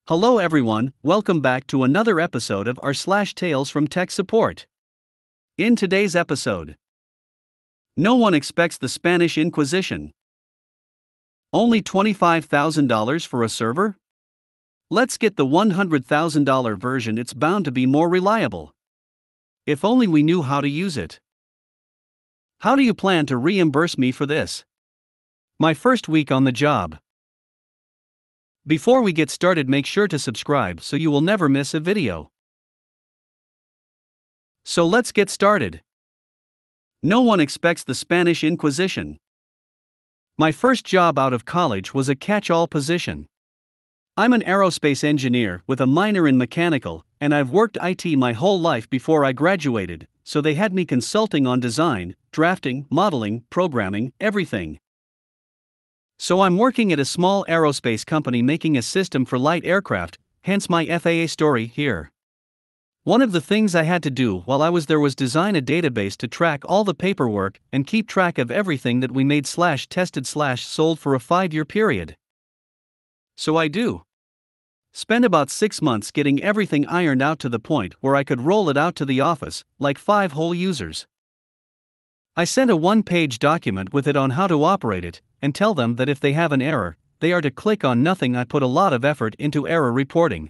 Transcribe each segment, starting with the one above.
Hello everyone, welcome back to another episode of r/slash Tales from Tech Support. In today's episode, no one expects the Spanish Inquisition. Only $25,000 for a server? Let's get the $100,000 version, it's bound to be more reliable. If only we knew how to use it. How do you plan to reimburse me for this? My first week on the job. Before we get started, make sure to subscribe so you will never miss a video. So let's get started. No one expects the Spanish Inquisition. My first job out of college was a catch-all position. I'm an aerospace engineer with a minor in mechanical, and I've worked IT my whole life before I graduated, so they had me consulting on design, drafting, modeling, programming, everything. So I'm working at a small aerospace company making a system for light aircraft, hence my FAA story here. One of the things I had to do while I was there was design a database to track all the paperwork and keep track of everything that we made / tested / sold for a 5-year period. So I do. Spend about 6 months getting everything ironed out to the point where I could roll it out to the office, like 5 whole users. I sent a 1-page document with it on how to operate it, and tell them that if they have an error, they are to click on nothing. I put a lot of effort into error reporting.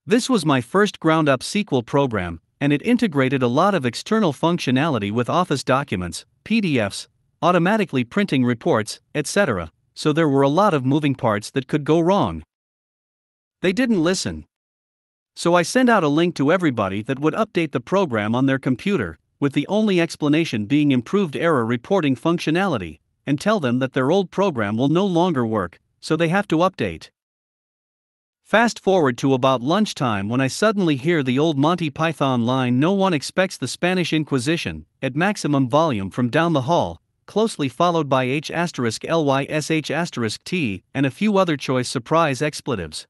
This was my first ground-up SQL program, and it integrated a lot of external functionality with Office documents, PDFs, automatically printing reports, etc., so there were a lot of moving parts that could go wrong. They didn't listen. So I sent out a link to everybody that would update the program on their computer, with the only explanation being improved error reporting functionality, and tell them that their old program will no longer work, so they have to update. Fast forward to about lunchtime when I suddenly hear the old Monty Python line, "No one expects the Spanish Inquisition," at maximum volume from down the hall, closely followed by H*LYSH*T and a few other choice surprise expletives.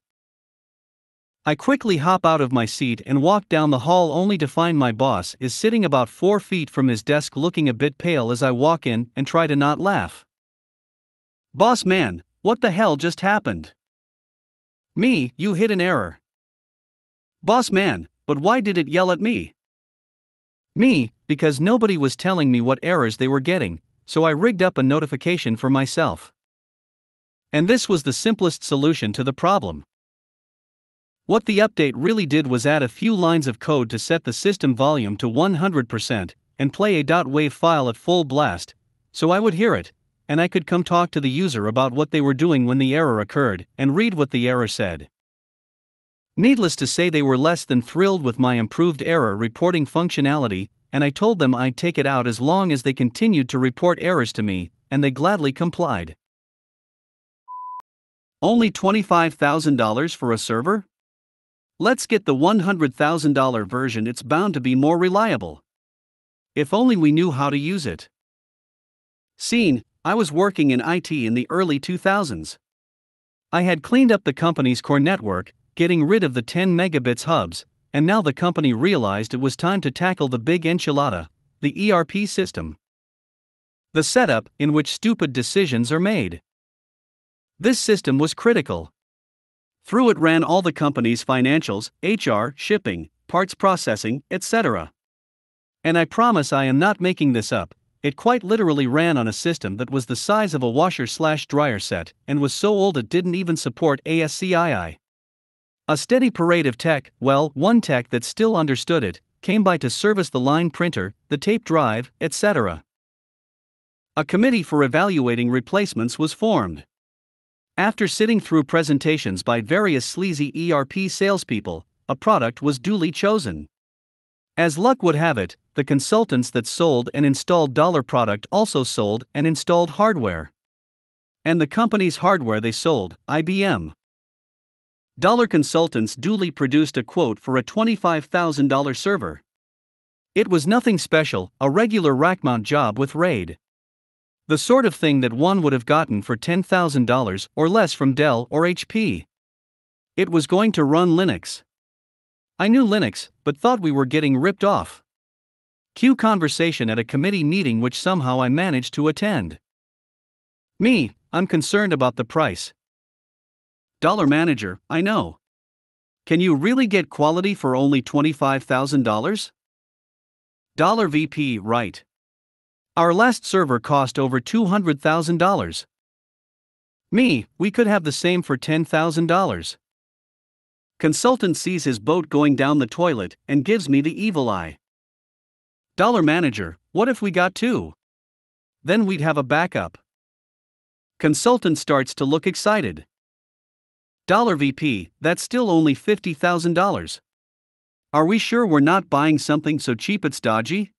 I quickly hop out of my seat and walk down the hall only to find my boss is sitting about 4 feet from his desk looking a bit pale as I walk in and try to not laugh. "Boss man, what the hell just happened?" "Me, you hit an error." "Boss man, but why did it yell at me?" "Me, because nobody was telling me what errors they were getting, so I rigged up a notification for myself." And this was the simplest solution to the problem. What the update really did was add a few lines of code to set the system volume to 100% and play a .wav file at full blast, so I would hear it, and I could come talk to the user about what they were doing when the error occurred and read what the error said. Needless to say, they were less than thrilled with my improved error reporting functionality, and I told them I'd take it out as long as they continued to report errors to me, and they gladly complied. Only $25,000 for a server? Let's get the $100,000 version, it's bound to be more reliable. If only we knew how to use it. Scene: I was working in IT in the early 2000s. I had cleaned up the company's core network, getting rid of the 10 megabits hubs, and now the company realized it was time to tackle the big enchilada, the ERP system. The setup in which stupid decisions are made. This system was critical. Through it ran all the company's financials, HR, shipping, parts processing, etc. And I promise I am not making this up, it quite literally ran on a system that was the size of a washer/dryer set and was so old it didn't even support ASCII. A steady parade of tech, well, one tech that still understood it, came by to service the line printer, the tape drive, etc. A committee for evaluating replacements was formed. After sitting through presentations by various sleazy ERP salespeople, a product was duly chosen. As luck would have it, the consultants that sold and installed dollar product also sold and installed hardware. And the company's hardware they sold, IBM. Dollar consultants duly produced a quote for a $25,000 server. It was nothing special, a regular rack mount job with RAID. The sort of thing that one would have gotten for $10,000 or less from Dell or HP. It was going to run Linux. I knew Linux, but thought we were getting ripped off. Cue conversation at a committee meeting which somehow I managed to attend. Me, I'm concerned about the price. Dollar manager, I know. Can you really get quality for only $25,000? $VP, right. Our last server cost over $200,000. Me, we could have the same for $10,000. Consultant sees his boat going down the toilet and gives me the evil eye. Manager, what if we got two? Then we'd have a backup. Consultant starts to look excited. $VP, that's still only $50,000. Are we sure we're not buying something so cheap it's dodgy?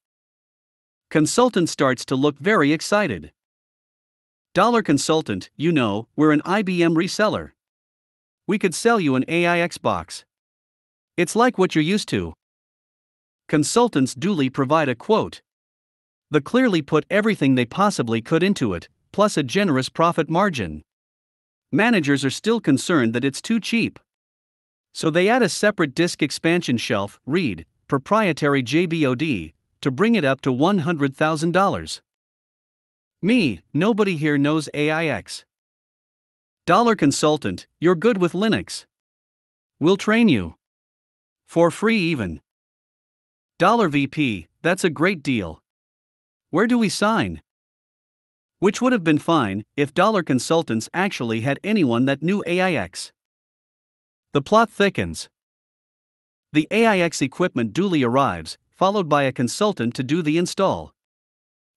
Consultant starts to look very excited. Consultant, you know, we're an IBM reseller. We could sell you an AI Xbox. It's like what you're used to. Consultants duly provide a quote. They clearly put everything they possibly could into it, plus a generous profit margin. Managers are still concerned that it's too cheap. So they add a separate disk expansion shelf, read, proprietary JBOD, to bring it up to $100,000. Me, nobody here knows AIX. Consultant, you're good with Linux. We'll train you. For free even. VP, that's a great deal. Where do we sign? Which would have been fine if Consultants actually had anyone that knew AIX. The plot thickens. The AIX equipment duly arrives, followed by a consultant to do the install.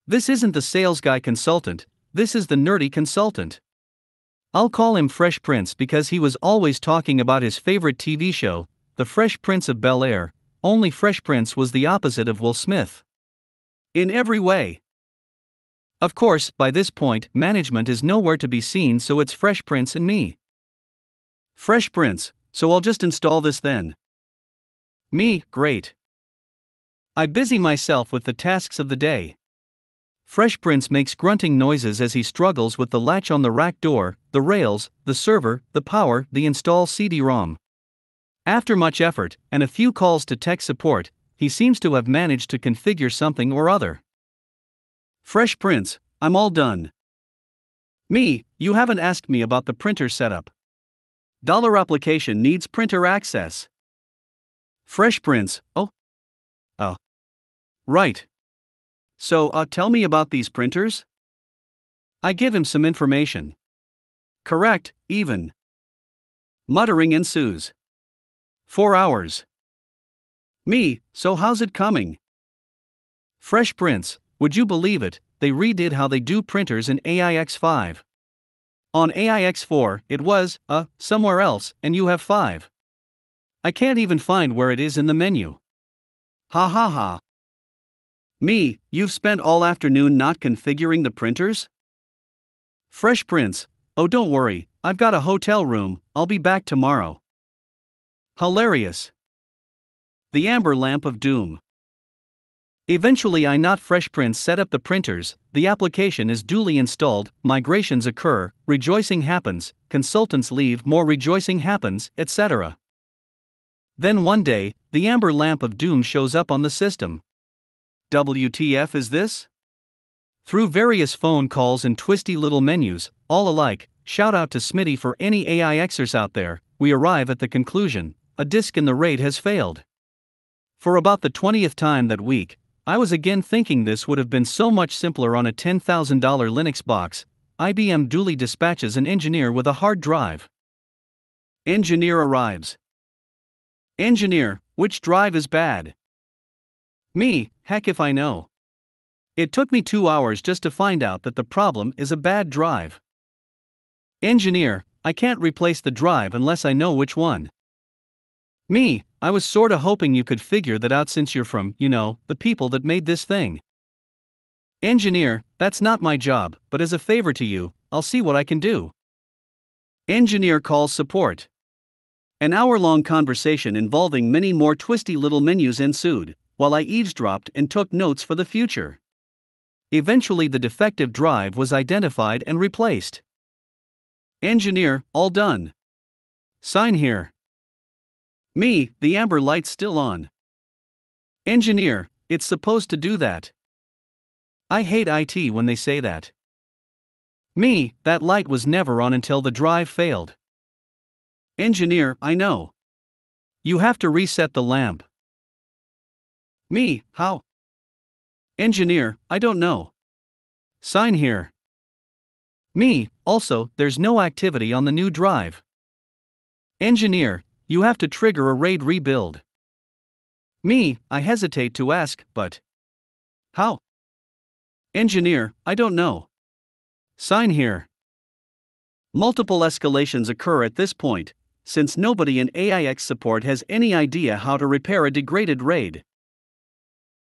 This isn't the sales guy consultant, this is the nerdy consultant. I'll call him Fresh Prince because he was always talking about his favorite TV show, The Fresh Prince of Bel-Air, only Fresh Prince was the opposite of Will Smith. In every way. Of course, by this point, management is nowhere to be seen, so it's Fresh Prince and me. Fresh Prince, so I'll just install this then. Me, great. I busy myself with the tasks of the day. Fresh Prince makes grunting noises as he struggles with the latch on the rack door, the rails, the server, the power, the install CD-ROM. After much effort, and a few calls to tech support, he seems to have managed to configure something or other. Fresh Prince, I'm all done. Me, you haven't asked me about the printer setup. Application needs printer access. Fresh Prince, oh. Right. So, tell me about these printers? I give him some information. Correct, even. Muttering ensues. 4 hours. Me, so how's it coming? Fresh Prince, would you believe it, they redid how they do printers in AIX 5. On AIX 4, it was, somewhere else, and you have 5. I can't even find where it is in the menu. Ha ha ha. Me, you've spent all afternoon not configuring the printers? Fresh Prince, oh don't worry, I've got a hotel room, I'll be back tomorrow. Hilarious. The Amber Lamp of Doom. Eventually Fresh Prince set up the printers, the application is duly installed, migrations occur, rejoicing happens, consultants leave, more rejoicing happens, etc. Then one day, the Amber Lamp of Doom shows up on the system. WTF is this? Through various phone calls and twisty little menus, all alike, shout out to Smitty for any AIXers out there, we arrive at the conclusion, a disk in the RAID has failed. For about the 20th time that week, I was again thinking this would have been so much simpler on a $10,000 Linux box. IBM duly dispatches an engineer with a hard drive. Engineer arrives. Engineer, which drive is bad? Me, heck if I know. It took me 2 hours just to find out that the problem is a bad drive. Engineer, I can't replace the drive unless I know which one. Me, I was sorta hoping you could figure that out since you're from, the people that made this thing. Engineer, that's not my job, but as a favor to you, I'll see what I can do. Engineer calls support. An hour-long conversation involving many more twisty little menus ensued, while I eavesdropped and took notes for the future. Eventually the defective drive was identified and replaced. Engineer, all done. Sign here. Me, the amber light's still on. Engineer, it's supposed to do that. I hate IT when they say that. Me, that light was never on until the drive failed. Engineer, I know. You have to reset the lamp. Me, how? Engineer, I don't know. Sign here. Me, also, there's no activity on the new drive. Engineer, you have to trigger a RAID rebuild. Me, I hesitate to ask, but how? Engineer, I don't know. Sign here. Multiple escalations occur at this point, since nobody in AIX support has any idea how to repair a degraded RAID.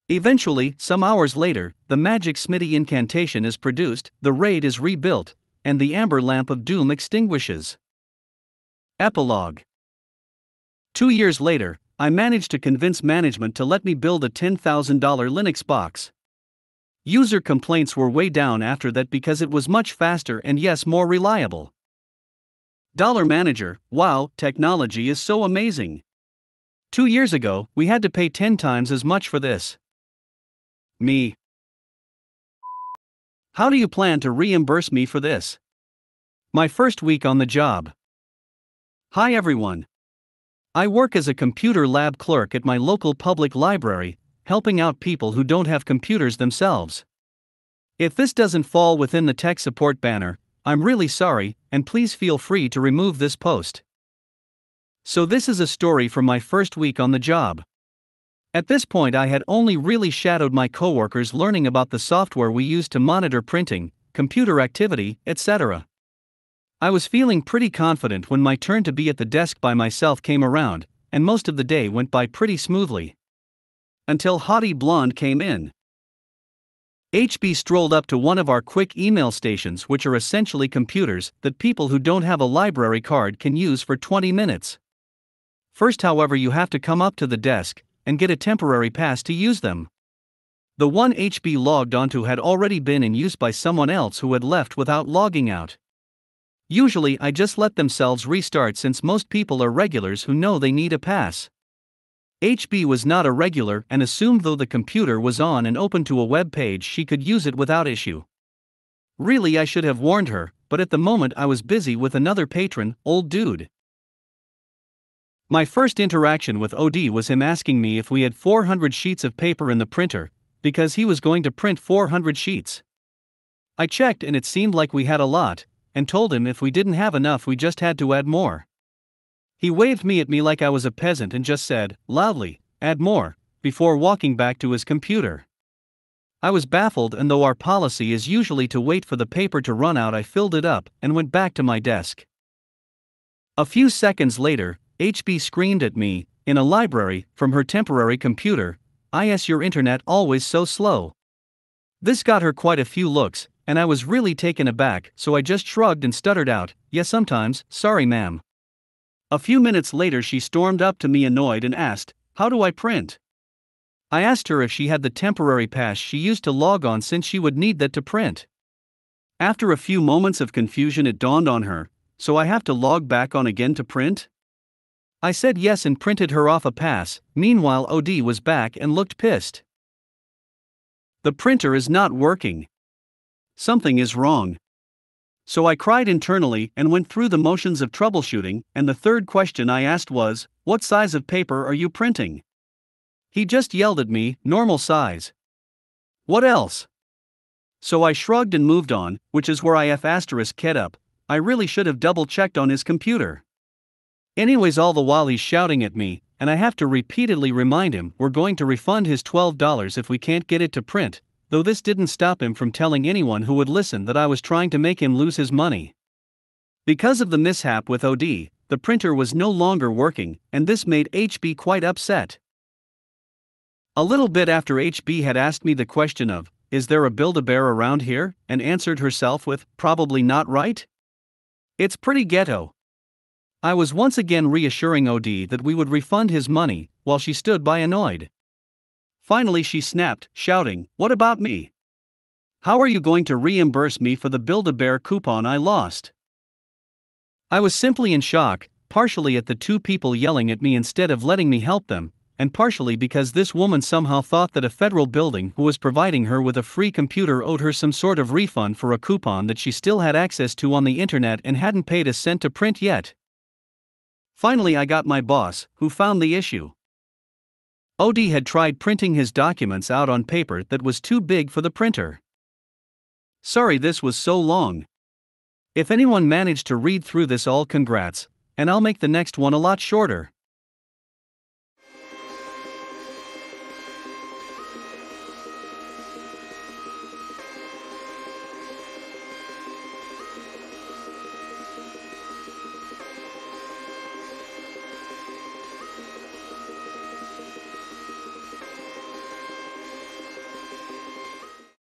Eventually, some hours later, the magic Smitty incantation is produced, the RAID is rebuilt, and the amber lamp of doom extinguishes. Epilogue. 2 years later, I managed to convince management to let me build a $10,000 Linux box. User complaints were way down after that because it was much faster and yes, more reliable. Manager, wow, technology is so amazing. 2 years ago, we had to pay 10 times as much for this. Me. How do you plan to reimburse me for this? My first week on the job. Hi everyone. I work as a computer lab clerk at my local public library, helping out people who don't have computers themselves. If this doesn't fall within the tech support banner, I'm really sorry, and please feel free to remove this post. So this is a story from my first week on the job. At this point I had only really shadowed my coworkers learning about the software we use to monitor printing, computer activity, etc. I was feeling pretty confident when my turn to be at the desk by myself came around, and most of the day went by pretty smoothly. Until Hottie Blonde came in. HB strolled up to one of our quick email stations, which are essentially computers that people who don't have a library card can use for 20 minutes. First, however, you have to come up to the desk and get a temporary pass to use them. The one HB logged onto had already been in use by someone else who had left without logging out. Usually I just let themselves restart since most people are regulars who know they need a pass. HB was not a regular and assumed though the computer was on and open to a web page she could use it without issue. Really, I should have warned her, but at the moment I was busy with another patron, old dude. My first interaction with OD was him asking me if we had 400 sheets of paper in the printer, because he was going to print 400 sheets. I checked and it seemed like we had a lot, and told him if we didn't have enough we just had to add more. He waved me at me like I was a peasant and just said, loudly, add more, before walking back to his computer. I was baffled, and though our policy is usually to wait for the paper to run out, I filled it up and went back to my desk. A few seconds later, HB screamed at me, in a library, from her temporary computer, your internet always so slow. This got her quite a few looks, and I was really taken aback, so I just shrugged and stuttered out, yes sometimes, sorry ma'am. A few minutes later she stormed up to me annoyed and asked, how do I print? I asked her if she had the temporary pass she used to log on since she would need that to print. After a few moments of confusion it dawned on her, so I have to log back on again to print? I said yes and printed her off a pass. Meanwhile OD was back and looked pissed. The printer is not working. Something is wrong. So I cried internally and went through the motions of troubleshooting, and the third question I asked was, what size of paper are you printing? He just yelled at me, normal size. What else? So I shrugged and moved on, which is where kept up. I really should have double-checked on his computer. Anyways, all the while he's shouting at me, and I have to repeatedly remind him we're going to refund his $12 if we can't get it to print, though this didn't stop him from telling anyone who would listen that I was trying to make him lose his money. Because of the mishap with OD, the printer was no longer working, and this made HB quite upset. A little bit after HB had asked me the question of, is there a Build-A-Bear around here, and answered herself with, probably not, right? It's pretty ghetto. I was once again reassuring OD that we would refund his money, while she stood by annoyed. Finally she snapped, shouting, what about me? How are you going to reimburse me for the Build-A-Bear coupon I lost? I was simply in shock, partially at the two people yelling at me instead of letting me help them, and partially because this woman somehow thought that a federal building who was providing her with a free computer owed her some sort of refund for a coupon that she still had access to on the internet and hadn't paid a cent to print yet. Finally, I got my boss, who found the issue. OD had tried printing his documents out on paper that was too big for the printer. Sorry this was so long. If anyone managed to read through this, all congrats, and I'll make the next one a lot shorter.